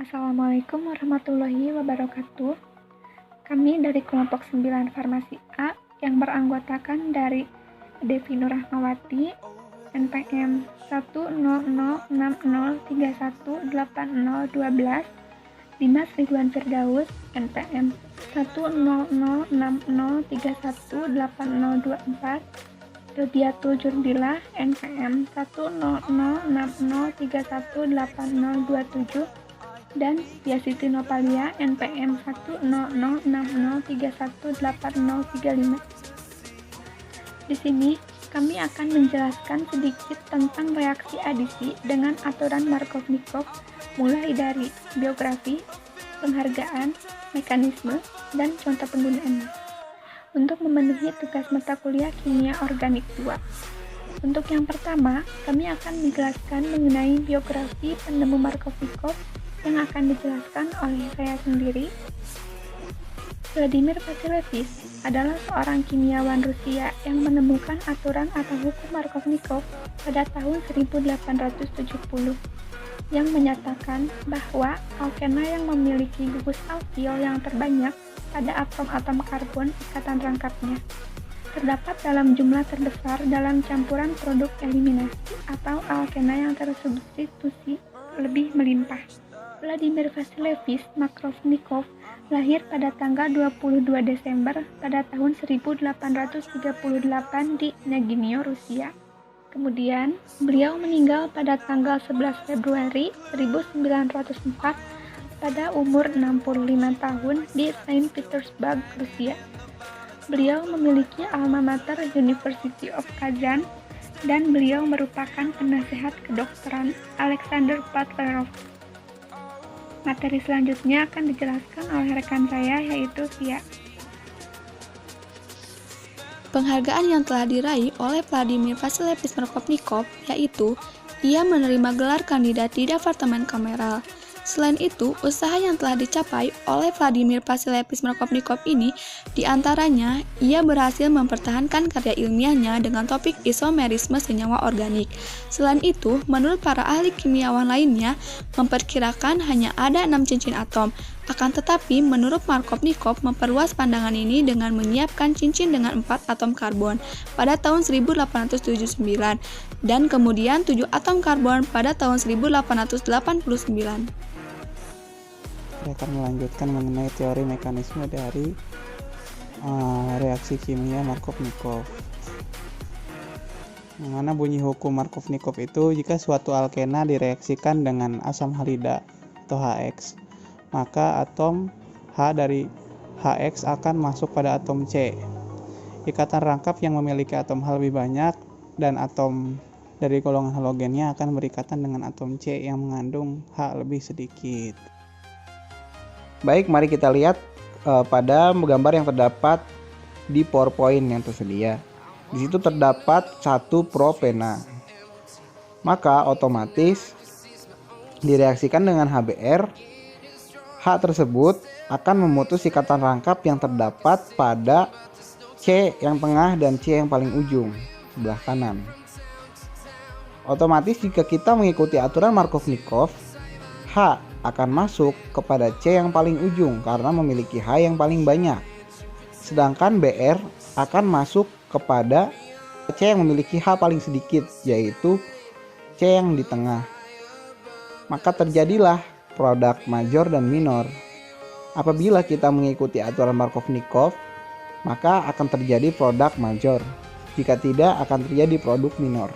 Assalamualaikum warahmatullahi wabarakatuh. Kami dari kelompok 9 Farmasi A yang beranggotakan dari Devi Nurrahmawati, NPM 1006031318012, Dimas Ridwan Firdaus, NPM 10060318024, Rodiatul Jurbilah, NPM 10060318027, dan Yasiti Nopalia, NPM 10060318035. Di sini kami akan menjelaskan sedikit tentang reaksi adisi dengan aturan Markovnikov, mulai dari biografi, penghargaan, mekanisme, dan contoh penggunaannya. Untuk memenuhi tugas mata kuliah Kimia Organik 2. Untuk yang pertama, kami akan menjelaskan mengenai biografi penemu Markovnikov yang akan dijelaskan oleh saya sendiri. Vladimir Vasilevich adalah seorang kimiawan Rusia yang menemukan aturan atau hukum Markovnikov pada tahun 1870 yang menyatakan bahwa alkena yang memiliki gugus alkil yang terbanyak pada atom-atom karbon ikatan rangkapnya terdapat dalam jumlah terbesar dalam campuran produk eliminasi atau alkena yang tersubstitusi lebih melimpah. Vladimir Vasilevich Markovnikov lahir pada tanggal 22 Desember pada tahun 1838 di Nagino, Rusia. Kemudian, beliau meninggal pada tanggal 11 Februari 1904 pada umur 65 tahun di Saint Petersburg, Rusia. Beliau memiliki alma mater University of Kazan dan beliau merupakan penasehat kedokteran Alexander Pavlov. Materi selanjutnya akan dijelaskan oleh rekan saya, yaitu Via. Penghargaan yang telah diraih oleh Vladimir Vasilevich Markovnikov yaitu ia menerima gelar kandidat di Departemen Kameral. Selain itu, usaha yang telah dicapai oleh Vladimir Vasilevich Markovnikov ini diantaranya ia berhasil mempertahankan karya ilmiahnya dengan topik isomerisme senyawa organik. Selain itu, menurut para ahli kimiawan lainnya, memperkirakan hanya ada 6 cincin atom. Akan tetapi, menurut Markovnikov memperluas pandangan ini dengan menyiapkan cincin dengan 4 atom karbon pada tahun 1879 dan kemudian 7 atom karbon pada tahun 1889. Saya akan melanjutkan mengenai teori mekanisme dari reaksi kimia Markovnikov. Mana bunyi hukum Markovnikov itu jika suatu alkena direaksikan dengan asam halida atau HX, maka atom H dari HX akan masuk pada atom C. Ikatan rangkap yang memiliki atom H lebih banyak dan atom dari golongan halogennya akan berikatan dengan atom C yang mengandung H lebih sedikit. Baik, mari kita lihat pada gambar yang terdapat di PowerPoint yang tersedia. Di situ terdapat 1 propena. Maka otomatis direaksikan dengan HBr, H tersebut akan memutus ikatan rangkap yang terdapat pada C yang tengah dan C yang paling ujung sebelah kanan. Otomatis jika kita mengikuti aturan Markovnikov, H akan masuk kepada C yang paling ujung karena memiliki H yang paling banyak. Sedangkan Br akan masuk kepada C yang memiliki H paling sedikit, yaitu C yang di tengah. Maka terjadilah produk major dan minor. Apabila kita mengikuti aturan Markovnikov, maka akan terjadi produk major. Jika tidak, akan terjadi produk minor.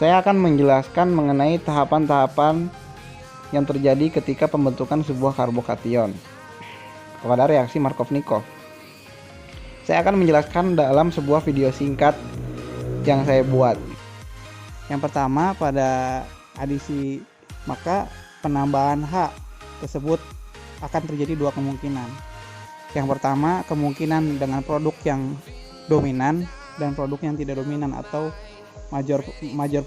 Saya akan menjelaskan mengenai tahapan-tahapan yang terjadi ketika pembentukan sebuah karbokation pada reaksi Markovnikov. Saya akan menjelaskan dalam sebuah video singkat yang saya buat. Yang pertama, pada adisi, maka penambahan H tersebut akan terjadi 2 kemungkinan. Yang pertama, kemungkinan dengan produk yang dominan dan produk yang tidak dominan atau major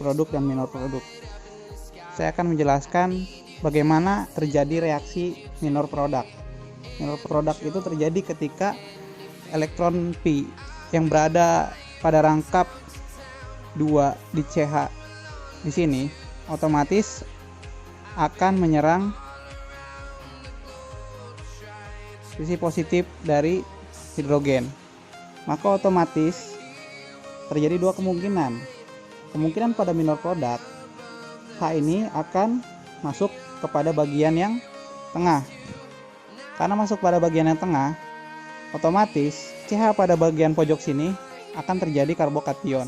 produk dan minor produk. Saya akan menjelaskan bagaimana terjadi reaksi minor produk. Minor produk itu terjadi ketika elektron pi yang berada pada rangkap 2 di CH di sini otomatis akan menyerang sisi positif dari hidrogen. Maka otomatis terjadi dua kemungkinan. Kemungkinan pada minor product, H ini akan masuk kepada bagian yang tengah. Karena masuk pada bagian yang tengah, otomatis CH pada bagian pojok sini akan terjadi karbokation.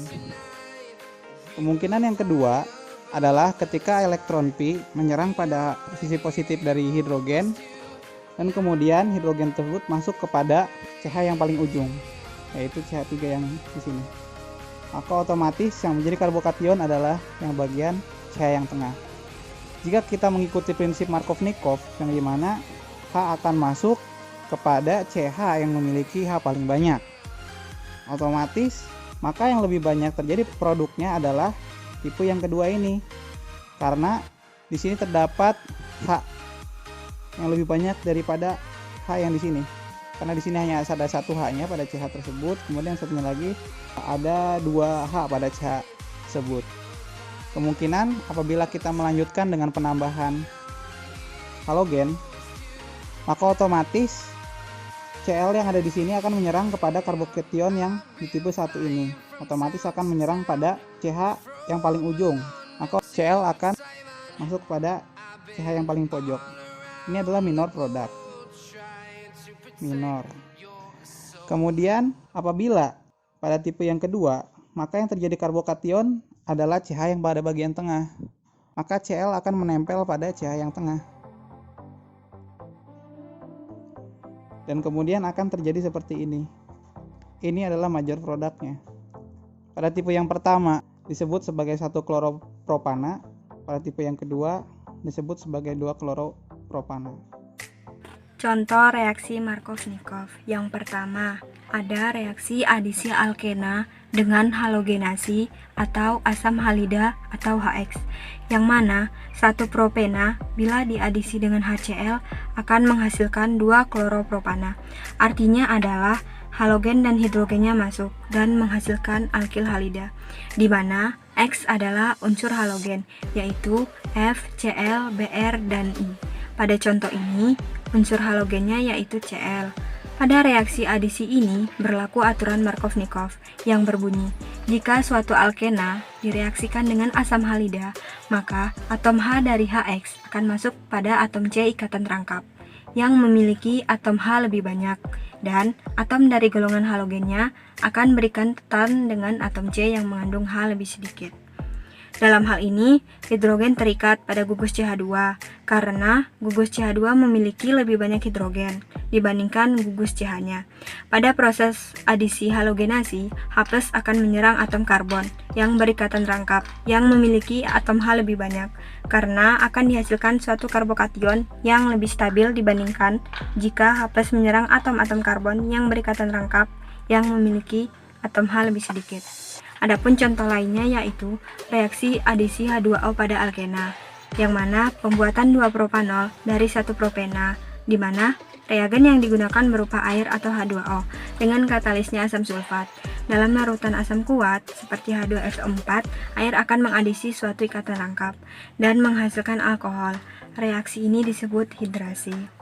Kemungkinan yang kedua adalah ketika elektron Pi menyerang pada sisi positif dari hidrogen, dan kemudian hidrogen tersebut masuk kepada CH yang paling ujung, yaitu CH3 yang di sini. Maka otomatis yang menjadi karbokation adalah yang bagian CH yang tengah. Jika kita mengikuti prinsip Markovnikov, yang dimana H akan masuk kepada CH yang memiliki H paling banyak, otomatis maka yang lebih banyak terjadi produknya adalah tipe yang kedua ini, karena di sini terdapat H yang lebih banyak daripada H yang di sini. Karena di sini hanya ada satu H-nya pada CH tersebut, kemudian satunya lagi ada 2 H pada CH tersebut. Kemungkinan apabila kita melanjutkan dengan penambahan halogen, maka otomatis Cl yang ada di sini akan menyerang kepada karbokation yang di tipe 1 ini. Otomatis akan menyerang pada CH yang paling ujung. Maka Cl akan masuk kepada CH yang paling pojok. Ini adalah minor product. Minor. Kemudian apabila pada tipe yang kedua, maka yang terjadi karbokation adalah CH yang pada bagian tengah. Maka Cl akan menempel pada CH yang tengah. Dan kemudian akan terjadi seperti ini. Ini adalah major produknya. Pada tipe yang pertama disebut sebagai 1 kloropropana, pada tipe yang kedua disebut sebagai 2 kloropropana. Contoh reaksi Markovnikov. Yang pertama, ada reaksi adisi alkena dengan halogenasi atau asam halida atau HX, yang mana 1 propena bila diadisi dengan HCl akan menghasilkan 2 kloropropana. Artinya adalah halogen dan hidrogennya masuk dan menghasilkan alkil halida, di mana X adalah unsur halogen, yaitu F, Cl, Br, dan I. Pada contoh ini, unsur halogennya yaitu Cl. Pada reaksi adisi ini berlaku aturan Markovnikov yang berbunyi, jika suatu alkena direaksikan dengan asam halida, maka atom H dari HX akan masuk pada atom C ikatan rangkap yang memiliki atom H lebih banyak, dan atom dari golongan halogennya akan berikan tetan dengan atom C yang mengandung H lebih sedikit. Dalam hal ini, hidrogen terikat pada gugus CH2 karena gugus CH2 memiliki lebih banyak hidrogen dibandingkan gugus CH-nya. Pada proses adisi halogenasi, H+ akan menyerang atom karbon yang berikatan rangkap yang memiliki atom H lebih banyak karena akan dihasilkan suatu karbokation yang lebih stabil dibandingkan jika H+ menyerang atom-atom karbon yang berikatan rangkap yang memiliki atom H lebih sedikit. Adapun contoh lainnya yaitu reaksi adisi H2O pada alkena, yang mana pembuatan 2 propanol dari 1 propena, di mana reagen yang digunakan berupa air atau H2O dengan katalisnya asam sulfat. Dalam larutan asam kuat seperti H2SO4, air akan mengadisi suatu ikatan rangkap dan menghasilkan alkohol. Reaksi ini disebut hidrasi.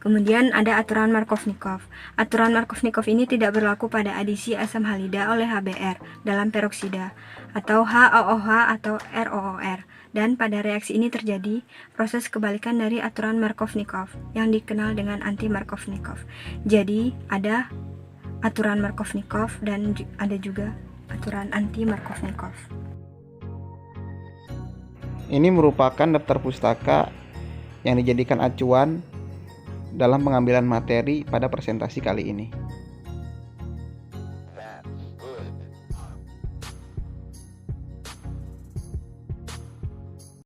Kemudian ada aturan Markovnikov. Aturan Markovnikov ini tidak berlaku pada adisi asam halida oleh HBr dalam peroksida atau HOOH atau ROOR. Dan pada reaksi ini terjadi proses kebalikan dari aturan Markovnikov yang dikenal dengan anti-Markovnikov. Jadi ada aturan Markovnikov dan ada juga aturan anti-Markovnikov. Ini merupakan daftar pustaka yang dijadikan acuan dalam pengambilan materi pada presentasi kali ini.